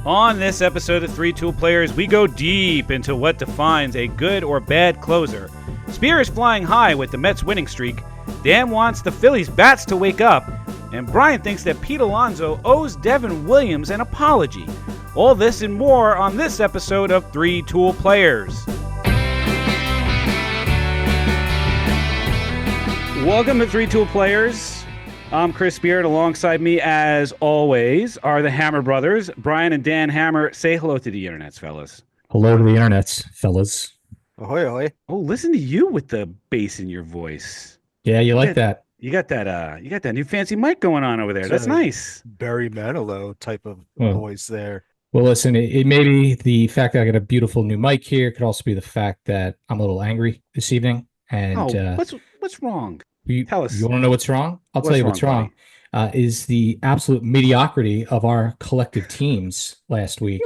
On this episode of Three Tool Players, we go deep into what defines a good or bad closer. Spear is flying high with the Mets winning streak. Dan wants the Phillies bats to wake up. And Brian thinks that Pete Alonso owes Devin Williams an apology. All this and more on this episode of Three Tool Players. Welcome to Three Tool Players. I'm Chris Spear. Alongside me, as always, are the Hammer brothers, Brian and Dan Hammer. Say hello to the internets, fellas. Hello to the internets, fellas. Ahoy, ahoy. Oh, listen to you with the bass in your voice. Yeah, you like that. You got that new fancy mic going on over there. That's nice. Barry Manilow type of voice there. Well, listen, it may be the fact that I got a beautiful new mic here. It could also be the fact that I'm a little angry this evening. And what's wrong? Tell us. You want to know what's wrong? I'll tell you what's wrong. Is the absolute mediocrity of our collective teams last week.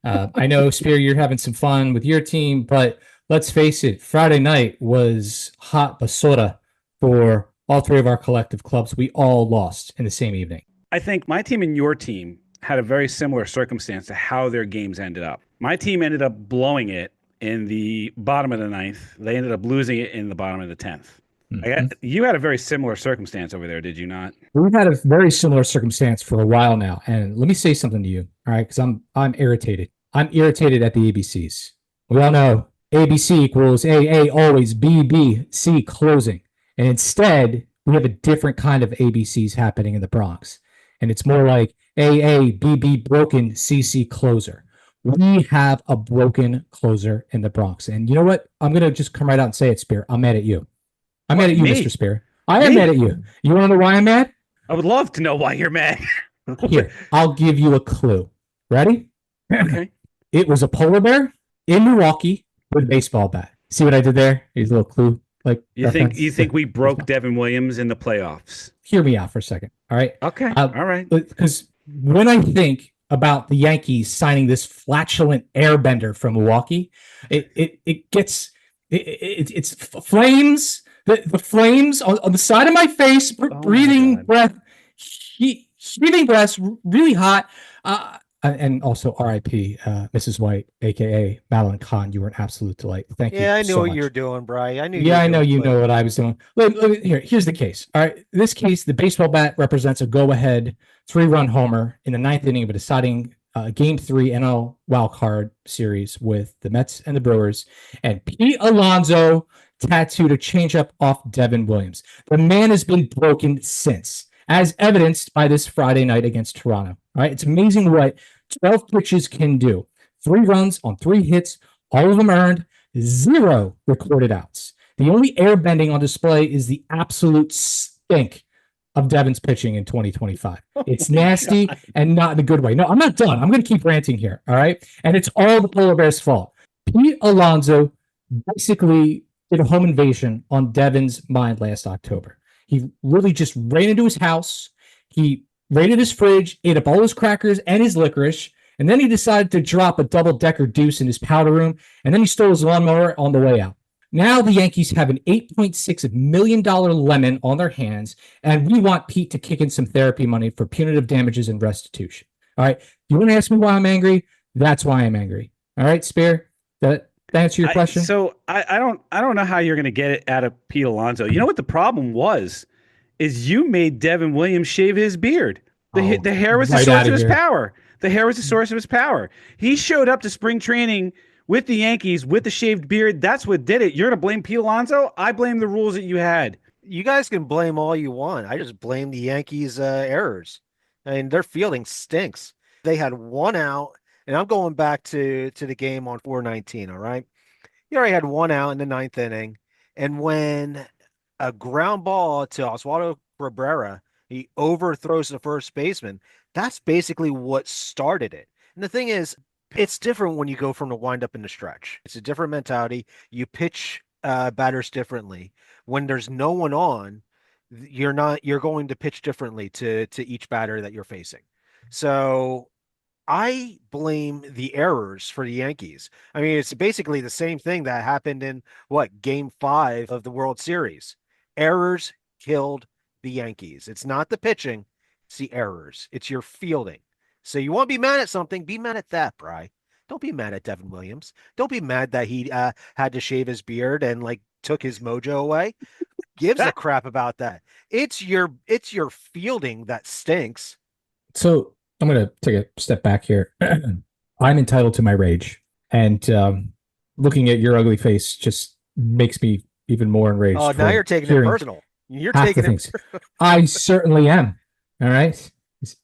I know, Spear, you're having some fun with your team, but let's face it, Friday night was hot basura for all three of our collective clubs. We all lost in the same evening. I think my team and your team had a very similar circumstance to how their games ended up. My team ended up blowing it in the bottom of the ninth. They ended up losing it in the bottom of the 10th. Mm-hmm. You had a very similar circumstance over there, did you not? We've had a very similar circumstance for a while now. And let me say something to you, all right? Because I'm irritated. I'm irritated at the ABCs. We all know ABC equals AA always BBC closing. And instead, we have a different kind of ABCs happening in the Bronx. And it's more like AABB broken CC closer. We have a broken closer in the Bronx. And you know what? I'm going to just come right out and say it, Spear. I'm mad at you. I'm mad at you, Mr. Spear. I am mad at you. You want to know why I'm mad? I would love to know why you're mad. Here, I'll give you a clue. Ready? Okay. It was a polar bear in Milwaukee with a baseball bat. See what I did there? Here's a little clue. Like you think we broke Devin Williams in the playoffs? Hear me out for a second. All right. Okay. All right. Because when I think about the Yankees signing this flatulent airbender from Milwaukee, it's flames. The flames on the side of my face, breathing breath, breathing breaths, really hot. And also R.I.P. Mrs. White, a.k.a. Madeline Kahn. You were an absolute delight. Thank you. Yeah, I knew so what much. you were doing, Brian. I knew. Yeah, I know you know what I was doing. Here's the case. All right, in this case, the baseball bat represents a go-ahead 3-run homer in the ninth inning of a deciding Game 3 NL Wild Card series with the Mets and the Brewers, and Pete Alonso tattooed a changeup off Devin Williams. The man has been broken since, as evidenced by this Friday night against Toronto. All right, it's amazing what 12 pitches can do. 3 runs on 3 hits, all of them earned, 0 recorded outs. The only air bending on display is the absolute stink of Devin's pitching in 2025. It's nasty and not in a good way. No, I'm not done. I'm going to keep ranting here, all right? And it's all the Polar Bears' fault. Pete Alonso basically did a home invasion on Devin's mind last October. He really just ran into his house. He raided his fridge, ate up all his crackers and his licorice, and then he decided to drop a double-decker deuce in his powder room, and then he stole his lawnmower on the way out. Now the Yankees have an $8.6 million lemon on their hands, and we want Pete to kick in some therapy money for punitive damages and restitution. All right? You want to ask me why I'm angry? That's why I'm angry. All right, Spear? That answer your question? I don't know how you're going to get it out of Pete Alonso. You know what the problem is you made Devin Williams shave his beard. The hair was the source of his power. The hair was the source of his power. He showed up to spring training with the Yankees with the shaved beard. That's what did it. You're going to blame Pete Alonso? I blame the rules that you had. You guys can blame all you want. I just blame the Yankees' errors. I mean, their fielding stinks. They had 1 out. And I'm going back to the game on 4/19, all right? You already had 1 out in the 9th inning. And when a ground ball to Oswaldo Cabrera, he overthrows the first baseman, that's basically what started it. And the thing is, it's different when you go from the windup in the stretch. It's a different mentality. You pitch batters differently. When there's no one on, you're going to pitch differently to each batter that you're facing. So I blame the errors for the Yankees. I mean, it's basically the same thing that happened in Game 5 of the World Series. Errors killed the Yankees. It's not the pitching, it's the errors. It's your fielding. So you want to be mad at something, be mad at that, Bry. Don't be mad at Devin Williams. Don't be mad that he had to shave his beard and like took his mojo away. Gives a crap about that. It's your fielding that stinks. So I'm going to take a step back here. I'm entitled to my rage, and looking at your ugly face just makes me even more enraged. Oh, now you're taking it personal. You're taking it. I certainly am. All right.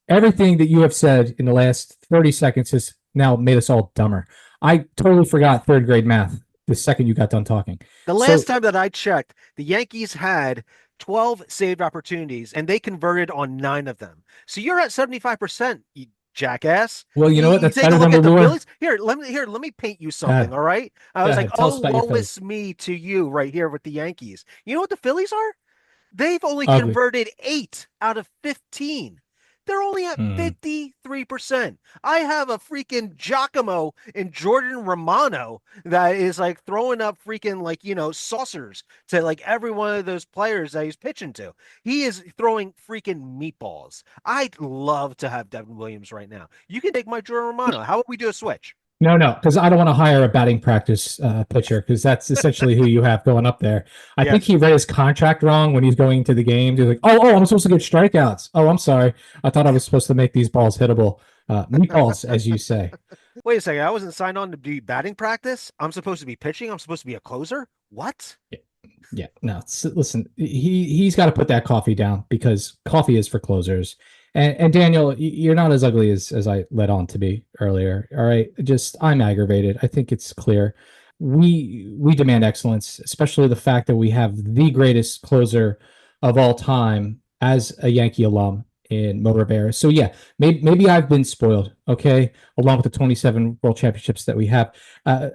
Everything that you have said in the last 30 seconds has now made us all dumber. I totally forgot third grade math the second you got done talking. The last time that I checked, the Yankees had 12 saved opportunities and they converted on 9 of them. So you're at 75%, you jackass. Well, you know what? That's better than the we were. Phillies. Here, let me paint you something, all right? I was like, oh, woe is me to you right here with the Yankees. You know what the Phillies are? They've only converted 8 out of 15. They're only at 53%. I have a freaking Giacomo and Jordan Romano that is like throwing up freaking like, saucers to like every one of those players that he's pitching to. He is throwing freaking meatballs. I'd love to have Devin Williams right now. You can take my Jordan Romano. How about we do a switch? No, because I don't want to hire a batting practice pitcher because that's essentially who you have going up there. I think he read his contract wrong when he's going into the game. He's like, oh, I'm supposed to get strikeouts. Oh, I'm sorry. I thought I was supposed to make these balls hittable. Meatballs, as you say. Wait a second. I wasn't signed on to be batting practice. I'm supposed to be pitching. I'm supposed to be a closer. What? Yeah. No, listen, he's got to put that coffee down because coffee is for closers. And Daniel, you're not as ugly as I led on to be earlier. All right. I'm aggravated. I think it's clear. We demand excellence, especially the fact that we have the greatest closer of all time as a Yankee alum in Mo Rivera. So yeah, maybe I've been spoiled. Okay. Along with the 27 world championships that we have,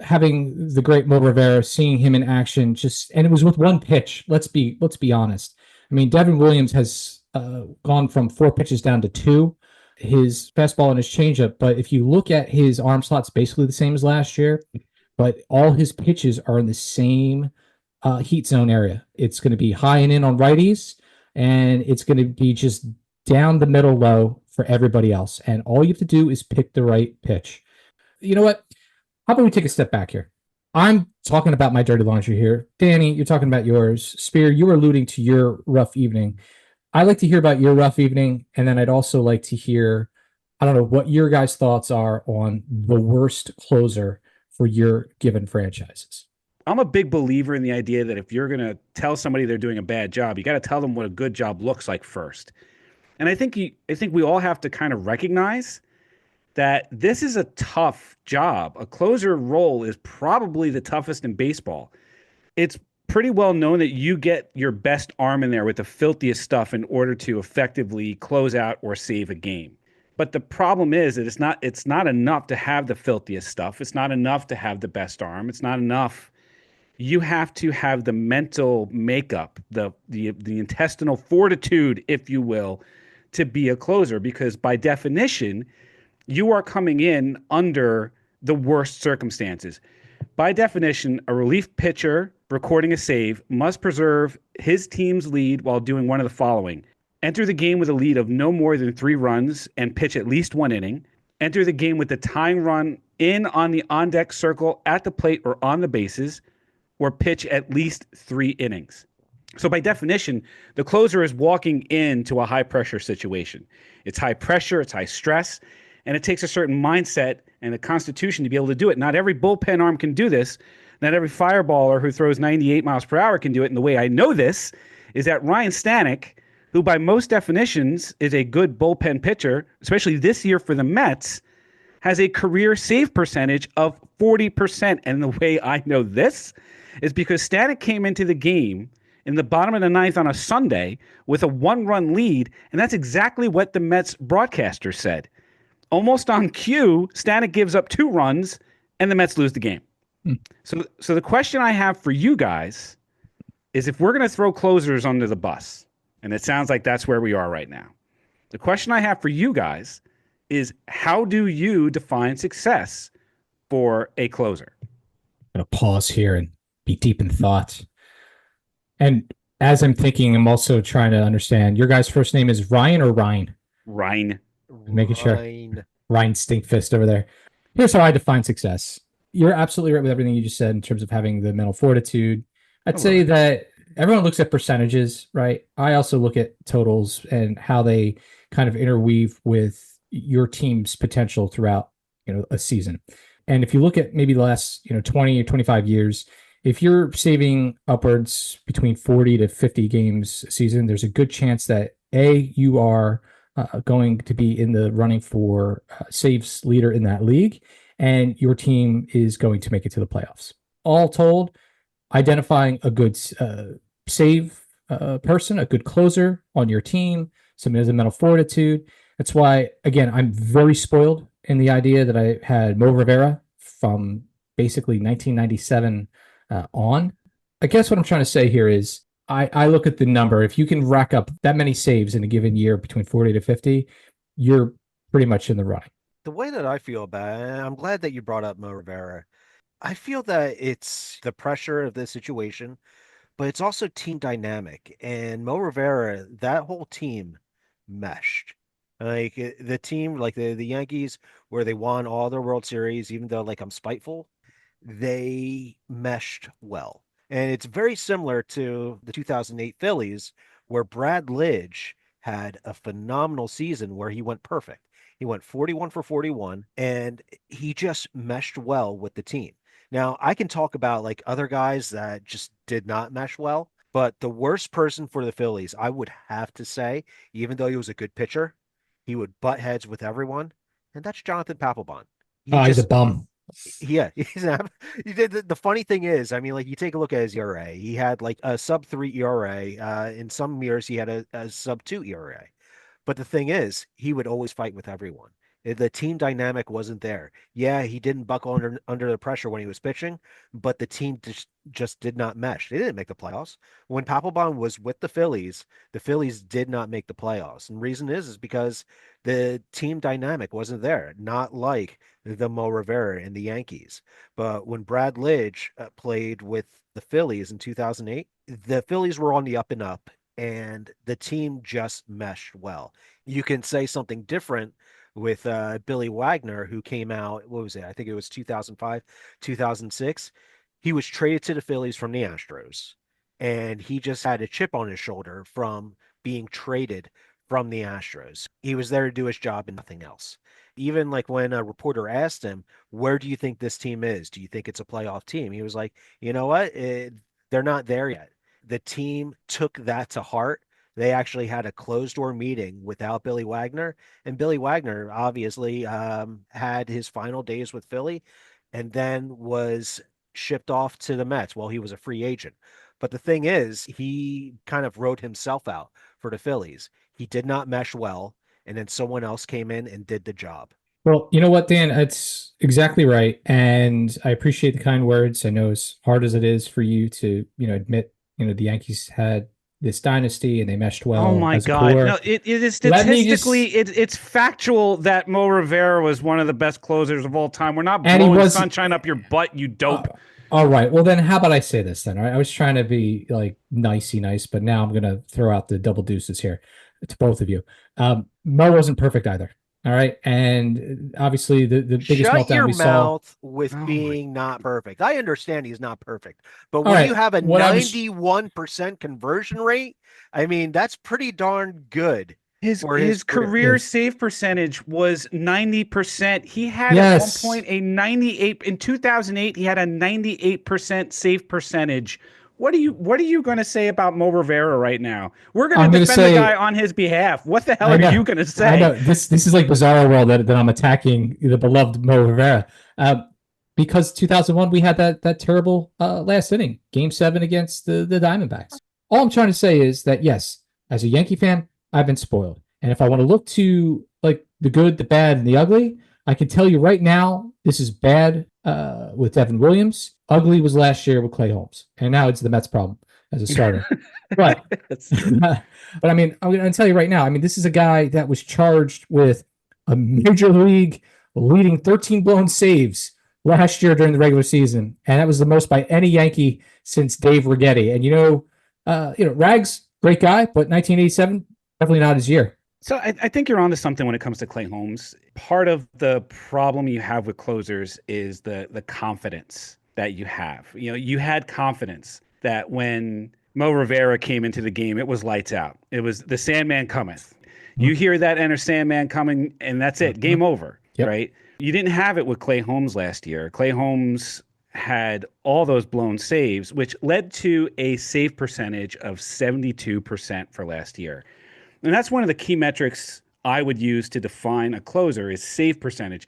having the great Mo Rivera, seeing him in action, and it was with one pitch. Let's be honest. I mean, Devin Williams has gone from 4 pitches down to 2, his fastball and his changeup. But if you look at his arm slots, basically the same as last year, but all his pitches are in the same heat zone area. It's going to be high and in on righties, and it's going to be just down the middle low for everybody else. And all you have to do is pick the right pitch. You know what? How about we take a step back here? I'm talking about my dirty laundry here. Danny, you're talking about yours. Spear, you were alluding to your rough evening. I'd like to hear about your rough evening, and then I'd also like to hear, I don't know, what your guys' thoughts are on the worst closer for your given franchises. I'm a big believer in the idea that if you're going to tell somebody they're doing a bad job, you got to tell them what a good job looks like first. And I think we all have to kind of recognize that this is a tough job. A closer role is probably the toughest in baseball. It's pretty well known that you get your best arm in there with the filthiest stuff in order to effectively close out or save a game. But the problem is that it's not enough to have the filthiest stuff. It's not enough to have the best arm. It's not enough. You have to have the mental makeup, the intestinal fortitude, if you will, to be a closer, because by definition, you are coming in under the worst circumstances. By definition, a relief pitcher recording a save must preserve his team's lead while doing one of the following: enter the game with a lead of no more than 3 runs and pitch at least 1 inning. Enter the game with the tying run in on the on-deck circle, at the plate, or on the bases, or pitch at least 3 innings. So by definition, the closer is walking into a high-pressure situation. It's high pressure, it's high stress, and it takes a certain mindset and a constitution to be able to do it. Not every bullpen arm can do this. Not every fireballer who throws 98 miles per hour can do it. And the way I know this is that Ryan Stanek, who by most definitions is a good bullpen pitcher, especially this year for the Mets, has a career save percentage of 40%. And the way I know this is because Stanek came into the game in the bottom of the 9th on a Sunday with a 1-run lead, and that's exactly what the Mets broadcaster said. Almost on cue, Stanek gives up 2 runs, and the Mets lose the game. So the question I have for you guys is, if we're going to throw closers under the bus, and it sounds like that's where we are right now, the question I have for you guys is, how do you define success for a closer? I'm going to pause here and be deep in thought. And as I'm thinking, I'm also trying to understand, your guy's first name is Ryan or Ryan? Ryan. Making sure. Ryan Stinkfist over there. Here's how I define success. You're absolutely right with everything you just said in terms of having the mental fortitude. I'd say that everyone looks at percentages, right? I also look at totals and how they kind of interweave with your team's potential throughout, a season. And if you look at maybe the last, 20 or 25 years, if you're saving upwards between 40 to 50 games a season, there's a good chance that you are going to be in the running for saves leader in that league, and your team is going to make it to the playoffs. All told, identifying a good save person, a good closer on your team, someone who has a mental fortitude. That's why, again, I'm very spoiled in the idea that I had Mo Rivera from basically 1997 on. I guess what I'm trying to say here is I look at the number. If you can rack up that many saves in a given year between 40 to 50, you're pretty much in the running. The way that I feel about it, and I'm glad that you brought up Mo Rivera. I feel that it's the pressure of the situation, but it's also team dynamic. And Mo Rivera, that whole team meshed. Like the team, like the Yankees, where they won all their World Series, even though like I'm spiteful, they meshed well. And it's very similar to the 2008 Phillies, where Brad Lidge had a phenomenal season where he went perfect. He went 41 for 41, and he just meshed well with the team. Now, I can talk about like other guys that just did not mesh well, but the worst person for the Phillies, I would have to say, even though he was a good pitcher, he would butt heads with everyone, and that's Jonathan Papelbon. He's a bum. Yeah, the funny thing is, I mean, like you take a look at his ERA. He had like a sub-3 ERA. In some years, he had a sub-2 ERA. But the thing is, he would always fight with everyone. The team dynamic wasn't there. Yeah, he didn't buckle under the pressure when he was pitching, but the team just did not mesh. They didn't make the playoffs. When Papelbon was with the Phillies did not make the playoffs. And reason is because the team dynamic wasn't there, not like the Mo Rivera and the Yankees. But when Brad Lidge played with the Phillies in 2008, the Phillies were on the up and up, and the team just meshed well. You can say something different with Billy Wagner, who came out, what was it? I think it was 2005, 2006. He was traded to the Phillies from the Astros, and he just had a chip on his shoulder from being traded from the Astros. He was there to do his job and nothing else. Even like when a reporter asked him, where do you think this team is? Do you think it's a playoff team? He was like, you know what? They're not there yet. The team took that to heart. They actually had a closed door meeting without Billy Wagner. And Billy Wagner obviously had his final days with Philly and then was shipped off to the Mets while he was a free agent. But the thing is, he kind of wrote himself out for the Phillies. He did not mesh well, and then someone else came in and did the job. Well, you know what, Dan? That's exactly right. And I appreciate the kind words. I know as hard as it is for you to, admit, the Yankees had this dynasty and they meshed well. Oh my God. No, it is statistically, it's factual that Mo Rivera was one of the best closers of all time. We're not blowing sunshine up your butt, you dope. All right. Well, then how about I say this then? All right? I was trying to be like nicey nice, but now I'm going to throw out the double deuces here to both of you. Mo wasn't perfect either. All right. And obviously the biggest meltdown we saw. Shut your mouth with being not perfect. I understand he's not perfect, but when you have a 91% conversion rate, I mean, that's pretty darn good. His career save percentage was 90%. He had at one point a 98 in 2008. He had a 98% save percentage. What are you going to say about Mo Rivera right now? We're going to defend the guy on his behalf. What the hell are you going to say? I know this is like bizarre world that I'm attacking the beloved Mo Rivera. Because 2001 we had that terrible last inning, Game 7 against the Diamondbacks. All I'm trying to say is that yes, as a Yankee fan, I've been spoiled. And if I want to look to like the good, the bad, and the ugly, I can tell you right now, this is bad with Devin Williams. Ugly was last year with Clay Holmes. And now it's the Mets problem as a starter. But I mean, I'm going to tell you right now, I mean, this is a guy that was charged with a major league leading 13 blown saves last year during the regular season. And that was the most by any Yankee since Dave Righetti. And, Rags, great guy, but 1987, definitely not his year. So I think you're onto something when it comes to Clay Holmes. Part of the problem you have with closers is the confidence that you have. You know, you had confidence that when Mo Rivera came into the game, it was lights out. It was the Sandman cometh. You hear that enter Sandman coming, and that's it. Game over, Yep. right? You didn't have it with Clay Holmes last year. Clay Holmes had all those blown saves, which led to a save percentage of 72% for last year. And that's one of the key metrics I would use to define a closer is save percentage.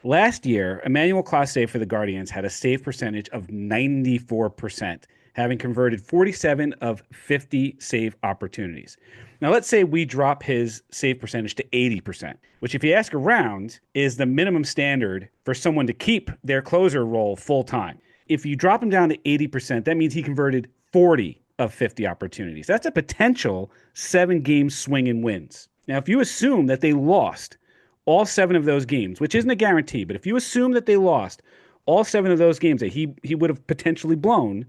Last year, Emmanuel Clase for the Guardians had a save percentage of 94%, having converted 47 of 50 save opportunities. Now, let's say we drop his save percentage to 80%, which, if you ask around, is the minimum standard for someone to keep their closer role full time. If you drop him down to 80%, that means he converted 40 of 50 opportunities. That's a potential 7-game swing and wins. Now, if you assume that they lost all 7 of those games, which isn't a guarantee, but if you assume that they lost all 7 of those games that he would have potentially blown,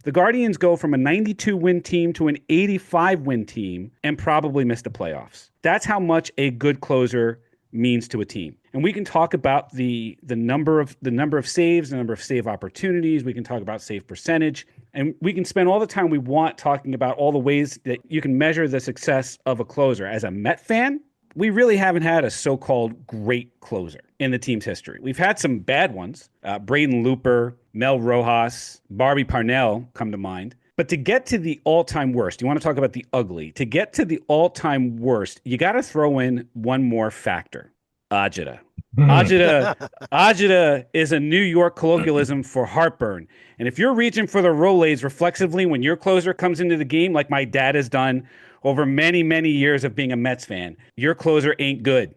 the Guardians go from a 92-win team to an 85-win team and probably miss the playoffs. That's how much a good closer means to a team. And we can talk about the number of saves, the number of save opportunities. We can talk about save percentage, and we can spend all the time we want talking about all the ways that you can measure the success of a closer. As a Met fan, we really haven't had a so-called great closer in the team's history. We've had some bad ones. Braden Looper, Mel Rojas, Barbie Parnell come to mind. But to get to the all-time worst, you want to talk about the ugly. To get to the all-time worst, you got to throw in one more factor: agita. Agita is a New York colloquialism for heartburn. And if you're reaching for the Rolaids reflexively when your closer comes into the game, like my dad has done over many, many years of being a Mets fan, your closer ain't good.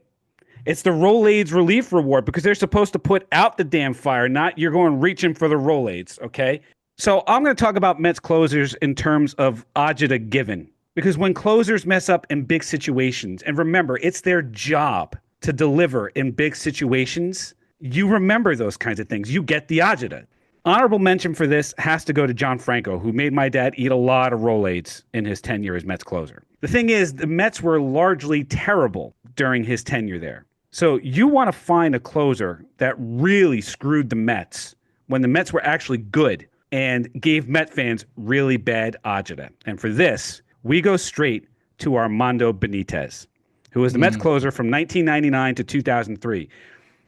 It's the Rolaids relief reward because they're supposed to put out the damn fire, not you're going reaching for the Rolaids, okay? So I'm going to talk about Mets closers in terms of agita given. Because when closers mess up in big situations, and remember, it's their job to deliver in big situations, you remember those kinds of things. You get the agita. Honorable mention for this has to go to John Franco, who made my dad eat a lot of Rolaids in his tenure as Mets closer. The thing is, the Mets were largely terrible during his tenure there. So you want to find a closer that really screwed the Mets when the Mets were actually good and gave Met fans really bad agita. And for this, we go straight to Armando Benitez, who was the Mets closer from 1999 to 2003.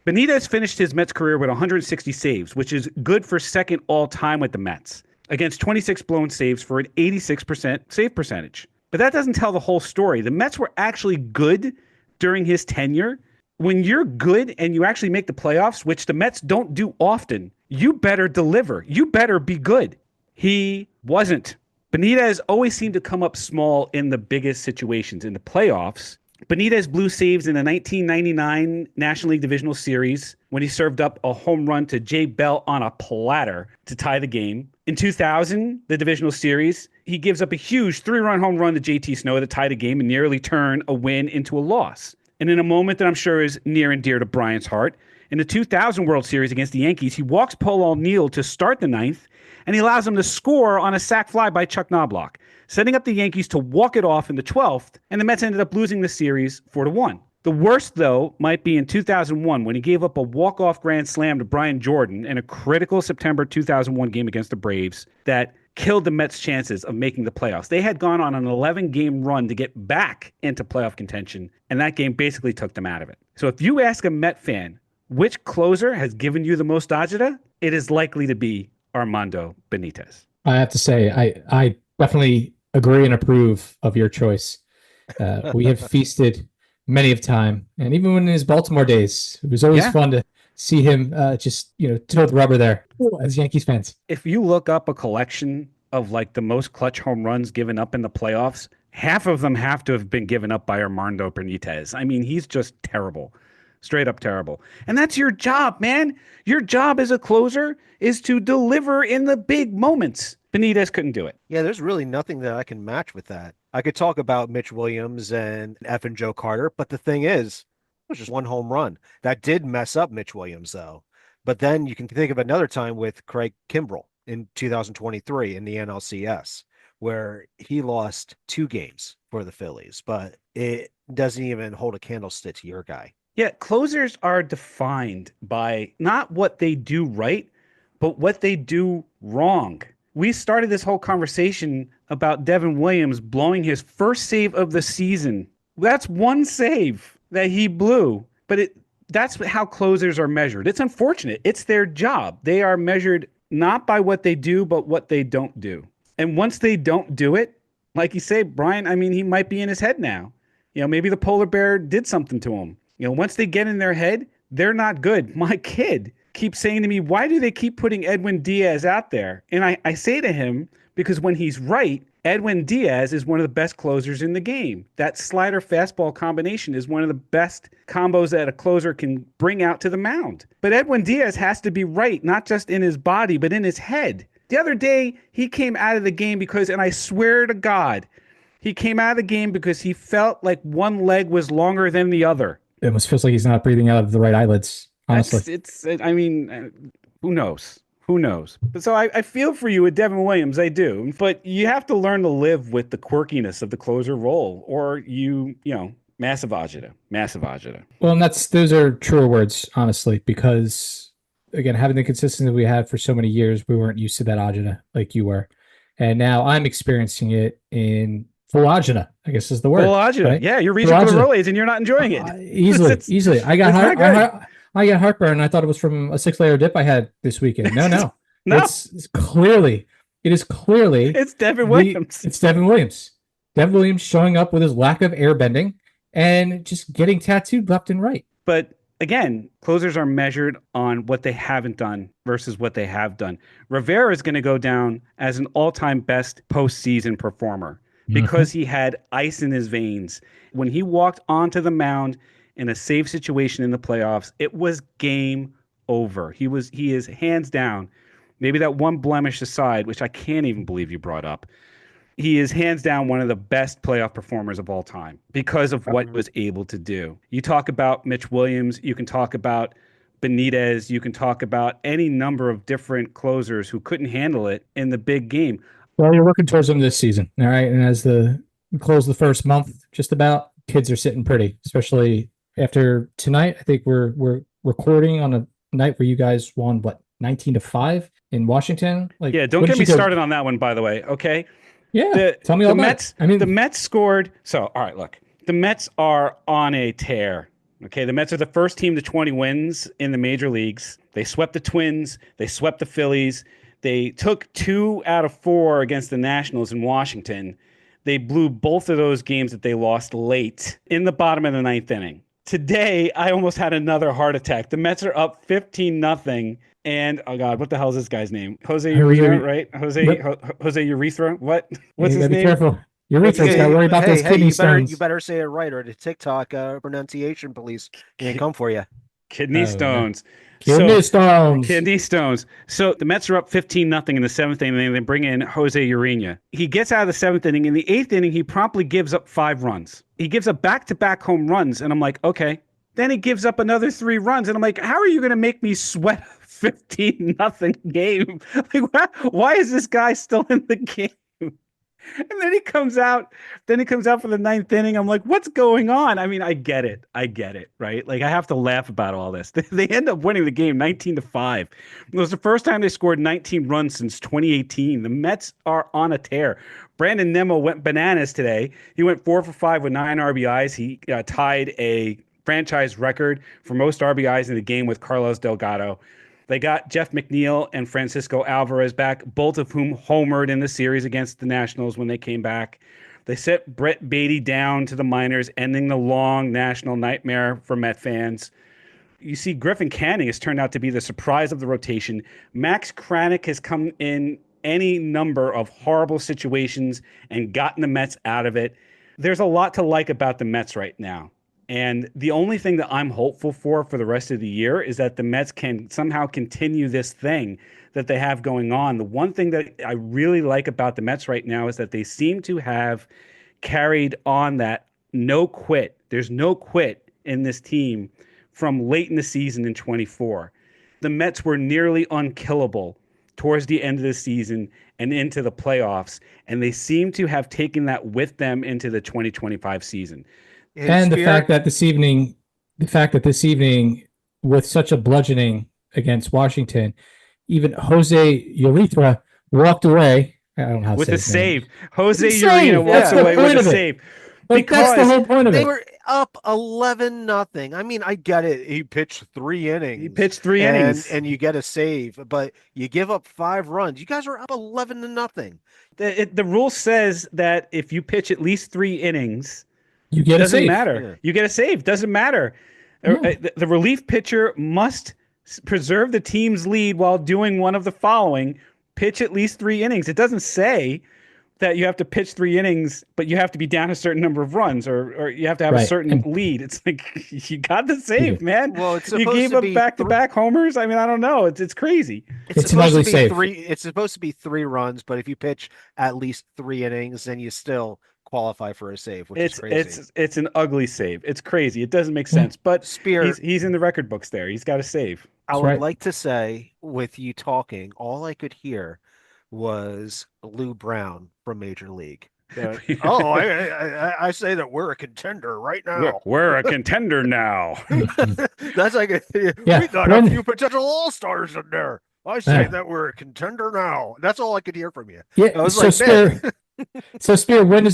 Benitez finished his Mets career with 160 saves, which is good for second all-time with the Mets, against 26 blown saves for an 86% save percentage. But that doesn't tell the whole story. The Mets were actually good during his tenure. When you're good and you actually make the playoffs, which the Mets don't do often, you better deliver. You better be good. He wasn't. Benitez always seemed to come up small in the biggest situations. In the playoffs, Benitez blew saves in the 1999 National League Divisional Series when he served up a home run to Jay Bell on a platter to tie the game. In 2000, the Divisional Series, he gives up a huge 3-run home run to JT Snow to tie the game and nearly turn a win into a loss. And in a moment that I'm sure is near and dear to Brian's heart, in the 2000 World Series against the Yankees, he walks Paul O'Neill to start the ninth, and he allows him to score on a sac fly by Chuck Knobloch, setting up the Yankees to walk it off in the 12th, and the Mets ended up losing the series 4-1. The worst, though, might be in 2001 when he gave up a walk-off grand slam to Brian Jordan in a critical September 2001 game against the Braves that killed the Mets' chances of making the playoffs. They had gone on an 11-game run to get back into playoff contention, and that game basically took them out of it. So if you ask a Met fan, which closer has given you the most agita, it is likely to be Armando Benitez. I have to say, I definitely agree and approve of your choice. We have feasted many of time, and even when in his Baltimore days, it was always fun to see him just toe the rubber there as Yankees fans. If you look up a collection of like the most clutch home runs given up in the playoffs, half of them have to have been given up by Armando Benitez. I mean, he's just terrible. Straight up terrible. And that's your job, man. Your job as a closer is to deliver in the big moments. Benitez couldn't do it. Yeah, there's really nothing that I can match with that. I could talk about Mitch Williams and F and Joe Carter, but the thing is, it was just one home run. That did mess up Mitch Williams, though. But then you can think of another time with Craig Kimbrell in 2023 in the NLCS, where he lost 2 games for the Phillies, but it doesn't even hold a candlestick to your guy. Yeah, closers are defined by not what they do right, but what they do wrong. We started this whole conversation about Devin Williams blowing his first save of the season. That's one save that he blew, but that's how closers are measured. It's unfortunate. It's their job. They are measured not by what they do, but what they don't do. And once they don't do it, like you say, Brian, I mean, he might be in his head now. Maybe the polar bear did something to him. Once they get in their head, they're not good. My kid keeps saying to me, why do they keep putting Edwin Diaz out there? And I say to him, because when he's right, Edwin Diaz is one of the best closers in the game. That slider fastball combination is one of the best combos that a closer can bring out to the mound. But Edwin Diaz has to be right, not just in his body, but in his head. The other day, he came out of the game because, and I swear to God, he came out of the game because he felt like one leg was longer than the other. It almost feels like he's not breathing out of the right eyelids, honestly. I mean, who knows? Who knows? But so I feel for you with Devin Williams, I do. But you have to learn to live with the quirkiness of the closer role, or massive agita. Well, and those are truer words, honestly, because again, having the consistency we had for so many years, we weren't used to that agita like you were. And now I'm experiencing it in full agita, I guess is the word. Full agita. Right? Yeah, you're reaching for the Rolaids and you're not enjoying it. Easily. I got heartburn. I thought it was from a 6-layer dip I had this weekend. No. No. It's clearly. It's Devin Williams. It's Devin Williams. Devin Williams showing up with his lack of air bending and just getting tattooed left and right. But again, closers are measured on what they haven't done versus what they have done. Rivera is going to go down as an all-time best postseason performer because he had ice in his veins. When he walked onto the mound in a safe situation in the playoffs, it was game over. He is hands down, maybe that one blemish aside, which I can't even believe you brought up. He is hands down one of the best playoff performers of all time because of what he was able to do. You talk about Mitch Williams, you can talk about Benitez, you can talk about any number of different closers who couldn't handle it in the big game. Well, you're working towards them this season, all right? And as we close the first month, just about, kids are sitting pretty, especially after tonight. I think we're recording on a night where you guys won, 19-5 in Washington? Yeah, don't get me started on that one, by the way, okay? Yeah, tell me all about Mets, it. I mean, the Mets scored. So, all right, look, the Mets are on a tear. Okay, the Mets are the first team to 20 wins in the major leagues. They swept the Twins. They swept the Phillies. They took 2 out of 4 against the Nationals in Washington. They blew both of those games that they lost late in the bottom of the 9th inning. Today, I almost had another heart attack. The Mets are up 15-0. And oh God, what the hell is this guy's name? Jose Urena, right? Jose Urethra. What's his name? Be careful. Urethra's got to worry about those kidney stones. You better say it right, or the TikTok pronunciation police can come for you. Kidney stones. Kidney stones. So the Mets are up 15-0 in the 7th inning, and they bring in Jose Urena. He gets out of the 7th inning. In the 8th inning, he promptly gives up 5 runs. He gives up back-to-back home runs, and I'm like, okay. Then he gives up another 3 runs, and I'm like, how are you going to make me sweat 15-0 game? Like, why is this guy still in the game? And then he comes out for the 9th inning. I'm like, what's going on? I mean, I get it, right? Like, I have to laugh about all this. They end up winning the game 19-5. It was the first time they scored 19 runs since 2018. The Mets are on a tear. Brandon Nimmo went bananas today. He went 4 for 5 with 9 RBIs. He tied a franchise record for most RBIs in the game with Carlos Delgado. They got Jeff McNeil and Francisco Alvarez back, both of whom homered in the series against the Nationals when they came back. They sent Brett Beatty down to the minors, ending the long national nightmare for Met fans. You see, Griffin Canning has turned out to be the surprise of the rotation. Max Kranick has come in any number of horrible situations and gotten the Mets out of it. There's a lot to like about the Mets right now. And the only thing that I'm hopeful for the rest of the year is that the Mets can somehow continue this thing that they have going on. The one thing that I really like about the Mets right now is that they seem to have carried on that no quit. There's no quit in this team from late in the season in 24. The Mets were nearly unkillable towards the end of the season, and into the playoffs, and they seem to have taken that with them into the 2025 season. And the fact that this evening, with such a bludgeoning against Washington, even Jose Urethra walked away. I don't know how to with say a his name. save. Jose Urena walks away with a save. Like, that's the whole point of it. They were up 11-0. I mean, I get it. He pitched 3 innings. He pitched 3 innings. And you get a save, but you give up 5 runs. You guys are up 11-0. The rule says that if you pitch at least 3 innings, you get a save. Doesn't matter. Yeah. You get a save. Doesn't matter. Yeah. The relief pitcher must preserve the team's lead while doing one of the following: pitch at least 3 innings. It doesn't say that you have to pitch 3 innings, but you have to be down a certain number of runs, or you have to have a certain lead. It's like, you got the save, man. Well, it's you gave up back-to-back homers. I mean, I don't know. It's crazy. It's an ugly save. It's supposed to be 3 runs, but if you pitch at least 3 innings, then you still qualify for a save, which is crazy. It's an ugly save. It's crazy. It doesn't make sense. But Spear, he's in the record books there. He's got a save. I would like to say, with you talking, all I could hear was Lou Brown from Major League. I say that we're a contender right now. We're a contender now. That's like we got a few potential all-stars in there. I say that we're a contender now. That's all I could hear from you. Yeah. I was like, Spear, so Spear, when are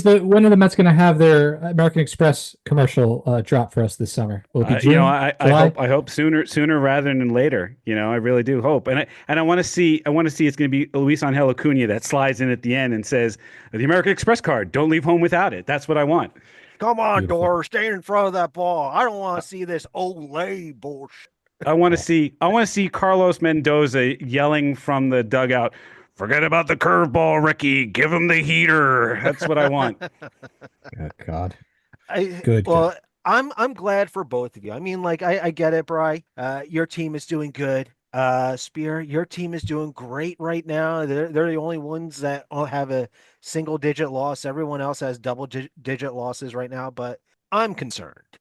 the Mets going to have their American Express commercial drop for us this summer? Will it be June, I hope sooner rather than later. I really do hope, and I want to see it's going to be Luis Angel Acuna that slides in at the end and says, "The American Express card, don't leave home without it." That's what I want. Come on, Dor, stay in front of that ball. I don't want to see this Olay bullshit. I want to see Carlos Mendoza yelling from the dugout, "Forget about the curveball, Ricky. Give him the heater." That's what I want. Oh, God. Well, I'm glad for both of you. I mean, like, I get it, Bri. Your team is doing good. Spear, your team is doing great right now. They're the only ones that have a single-digit loss. Everyone else has double-digit losses right now, but I'm concerned.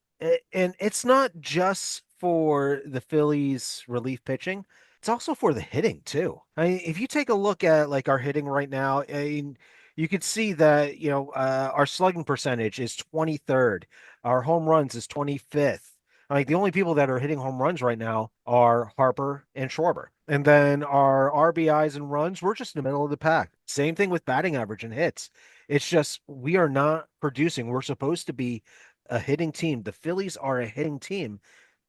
And it's not just for the Phillies relief pitching. It's also for the hitting too. I mean, if you take a look at like our hitting right now, you could see that, our slugging percentage is 23rd. Our home runs is 25th. Like, the only people that are hitting home runs right now are Harper and Schwarber. And then our RBIs and runs, we're just in the middle of the pack. Same thing with batting average and hits. It's just, we are not producing. We're supposed to be a hitting team. The Phillies are a hitting team.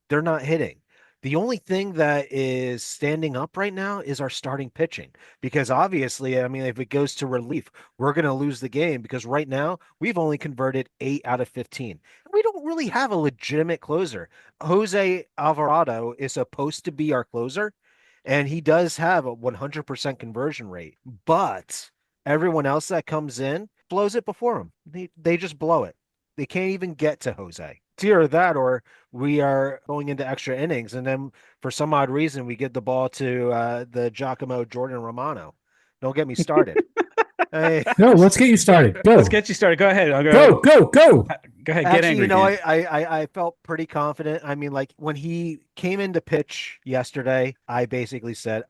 They're not hitting. The only thing that is standing up right now is our starting pitching, because obviously, I mean, if it goes to relief, we're going to lose the game, because right now we've only converted 8 out of 15. We don't really have a legitimate closer. Jose Alvarado is supposed to be our closer, and he does have a 100% conversion rate, but everyone else that comes in blows it before him. They just blow it. They can't even get to Jose. It's either that, or we are going into extra innings, and then for some odd reason we give the ball to the Giacomo Jordan Romano. Don't get me started. No, let's get you started. Go. Let's get you started. Go ahead. Go. Go ahead. Actually, get angry. I felt pretty confident. I mean, like, when he came in to pitch yesterday, I basically said,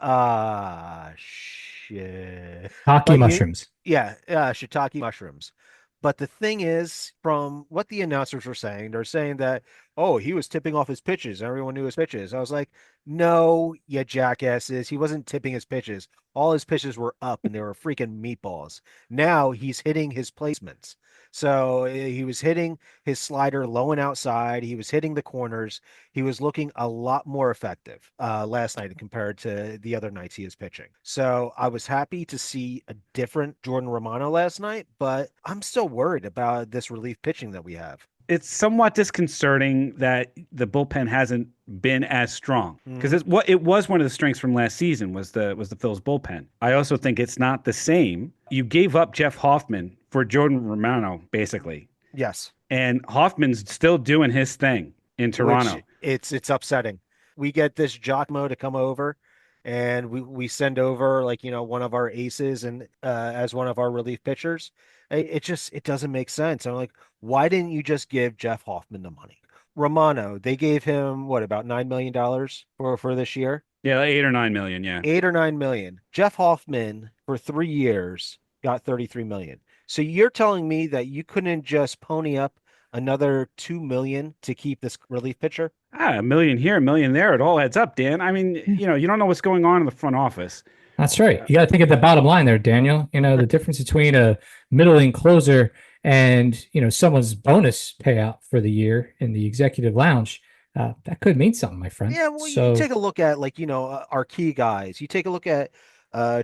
shit. Hockey mushrooms. Shiitake mushrooms. But the thing is, from what the announcers were saying, they're saying that, he was tipping off his pitches. Everyone knew his pitches. I was like, no, you jackasses. He wasn't tipping his pitches. All his pitches were up, and they were freaking meatballs. Now he's hitting his placements. So he was hitting his slider low and outside. He was hitting the corners. He was looking a lot more effective last night compared to the other nights he is pitching. So I was happy to see a different Jordan Romano last night, but I'm still worried about this relief pitching that we have. It's somewhat disconcerting that the bullpen hasn't been as strong, because it was one of the strengths from last season was the Phil's bullpen. I also think it's not the same. You gave up Jeff Hoffman for Jordan Romano, basically. Yes. And Hoffman's still doing his thing in Toronto. It's upsetting. We get this Giacomo to come over, and we send over, like, one of our aces and as one of our relief pitchers. It doesn't make sense. I'm like, why didn't you just give Jeff Hoffman the money? Romano, they gave him about $9 million for this year. Yeah, like 8 or 9 million. Yeah. 8 or 9 million. Jeff Hoffman for 3 years got 33 million. So you're telling me that you couldn't just pony up another 2 million to keep this relief pitcher? A million here, a million there. It all adds up, Dan. I mean, Yeah. you don't know what's going on in the front office. That's right. You got to think of the bottom line there, Daniel. The difference between a middling closer and, someone's bonus payout for the year in the executive lounge, that could mean something, my friend. Yeah, well, you take a look at our key guys. You take a look at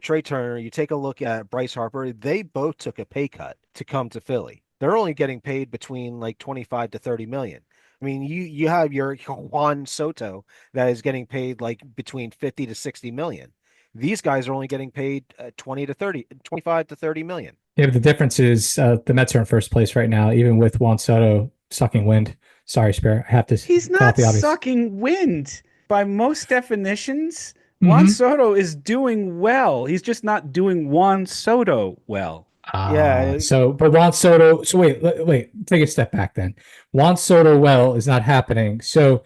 Trey Turner. You take a look at Bryce Harper. They both took a pay cut to come to Philly. They're only getting paid between like 25 to 30 million. I mean, you have your Juan Soto that is getting paid like between 50 to 60 million. These guys are only getting paid 25 to 30 million. Yeah, but the difference is the Mets are in first place right now, even with Juan Soto sucking wind. Sorry, Spare. I have to. He's not sucking wind by most definitions. Juan Soto is doing well. He's just not doing Juan Soto well. Yeah. But Juan Soto. So wait. Take a step back. Then Juan Soto well is not happening. So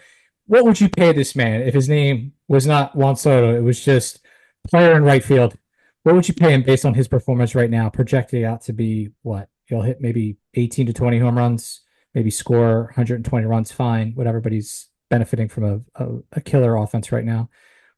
what would you pay this man if his name was not Juan Soto? It was just player in right field. What would you pay him based on his performance right now? Projected out to be what? He'll hit maybe 18 to 20 home runs, maybe score 120 runs, fine, whatever, but he's benefiting from a killer offense right now.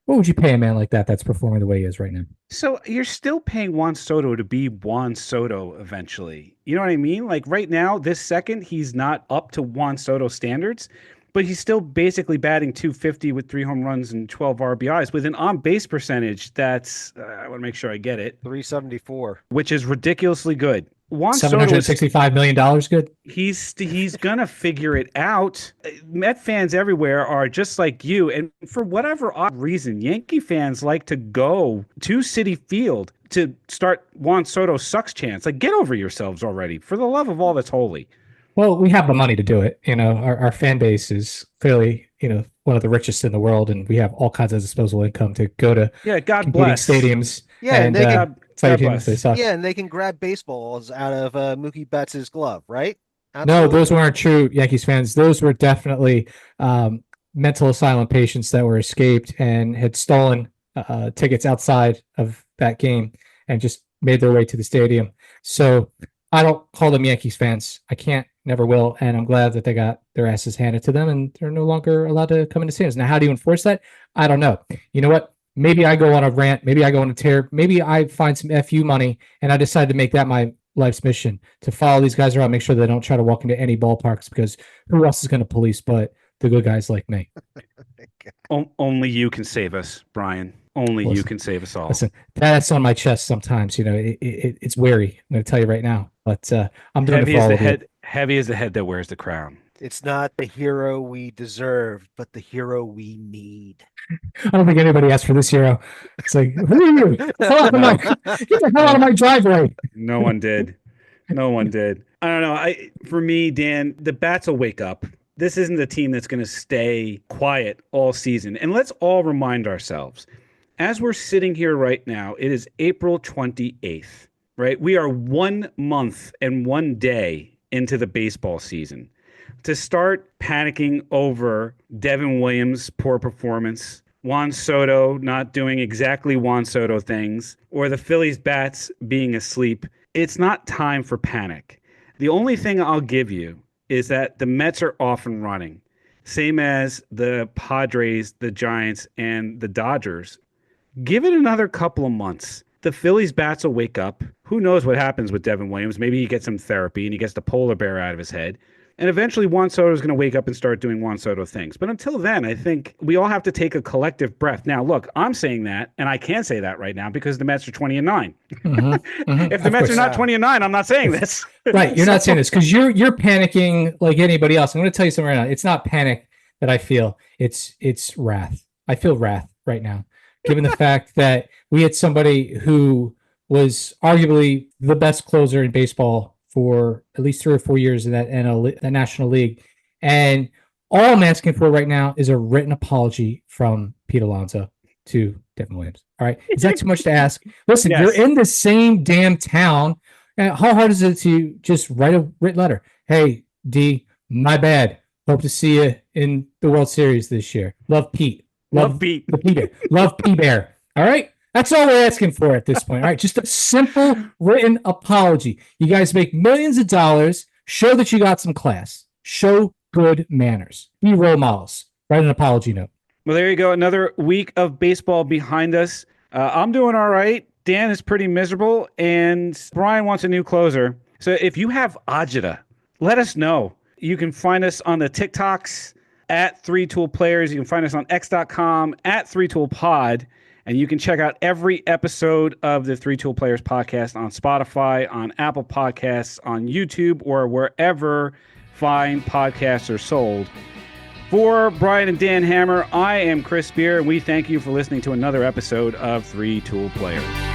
What would you pay a man like that that's performing the way he is right now? So you're still paying Juan Soto to be Juan Soto eventually. You know what I mean? Like right now, this second, he's not up to Juan Soto standards, but he's still basically batting .250 with 3 home runs and 12 RBIs with an on-base percentage that's, I want to make sure I get it, .374, which is ridiculously good. Juan $765 million good? He's gonna figure it out. Met fans everywhere are just like you, and for whatever odd reason, Yankee fans like to go to Citi Field to start Juan Soto sucks chants. Like, get over yourselves already, for the love of all that's holy. Well, we have the money to do it. Our fan base is clearly, one of the richest in the world, and we have all kinds of disposable income to go to God bless stadiums. Yeah, and they and they can grab baseballs out of Mookie Betts' glove, right? Absolutely. No, those weren't true Yankees fans. Those were definitely mental asylum patients that were escaped and had stolen tickets outside of that game and just made their way to the stadium. So I don't call them Yankees fans. I can't, never will. And I'm glad that they got their asses handed to them and they're no longer allowed to come into stadiums. Now, how do you enforce that? I don't know. You know what? Maybe I go on a rant. Maybe I go on a tear. Maybe I find some FU money and I decide to make that my life's mission, to follow these guys around, make sure they don't try to walk into any ballparks, because who else is going to police but the good guys like me? Only you can save us, Brian. Only you can save us all. Listen, that's on my chest sometimes. It's weary. I'm going to tell you right now. But I'm doing heavy it for all of you. Heavy is the head that wears the crown. It's not the hero we deserve, but the hero we need. I don't think anybody asked for this hero. It's like, who are you? Get the hell out of my driveway. No one did. No one did. I don't know. For me, Dan, the bats will wake up. This isn't a team that's going to stay quiet all season. And let's all remind ourselves, as we're sitting here right now, it is April 28th, right? We are 1 month and 1 day into the baseball season. To start panicking over Devin Williams' poor performance, Juan Soto not doing exactly Juan Soto things, or the Phillies bats being asleep, it's not time for panic. The only thing I'll give you is that the Mets are off and running, same as the Padres, the Giants, and the Dodgers. Give it another couple of months. The Phillies bats will wake up. Who knows what happens with Devin Williams? Maybe he gets some therapy and he gets the polar bear out of his head. And eventually Juan Soto is going to wake up and start doing Juan Soto things. But until then, I think we all have to take a collective breath. Now, look, I'm saying that, and I can say that right now because the Mets are 20-9. If the Mets are not 20-9, I'm not saying this. Right, you're not saying this because you're panicking like anybody else. I'm going to tell you something right now. It's not panic that I feel. It's wrath. I feel wrath right now, given the fact that we had somebody who was arguably the best closer in baseball for at least 3 or 4 years in that National League. And all I'm asking for right now is a written apology from Pete Alonso to Devin Williams. All right. Is that too much to ask? Listen, You're in the same damn town. How hard is it to just write a written letter? Hey, D, my bad. Hope to see you in the World Series this year. Love, Pete. Love Pete. The P-Bear. Love P-Bear. All right? That's all we're asking for at this point. All right? Just a simple written apology. You guys make millions of dollars. Show that you got some class. Show good manners. Be role models. Write an apology note. Well, there you go. Another week of baseball behind us. I'm doing all right. Dan is pretty miserable, and Brian wants a new closer. So if you have agita, let us know. You can find us on the TikToks at 3toolplayers. You can find us on x.com at 3toolpod. And you can check out every episode of the 3Tool Players podcast on Spotify, on Apple Podcasts, on YouTube, or wherever fine podcasts are sold. For Brian and Dan Hammer, I am Chris Spear, and we thank you for listening to another episode of 3Tool Players.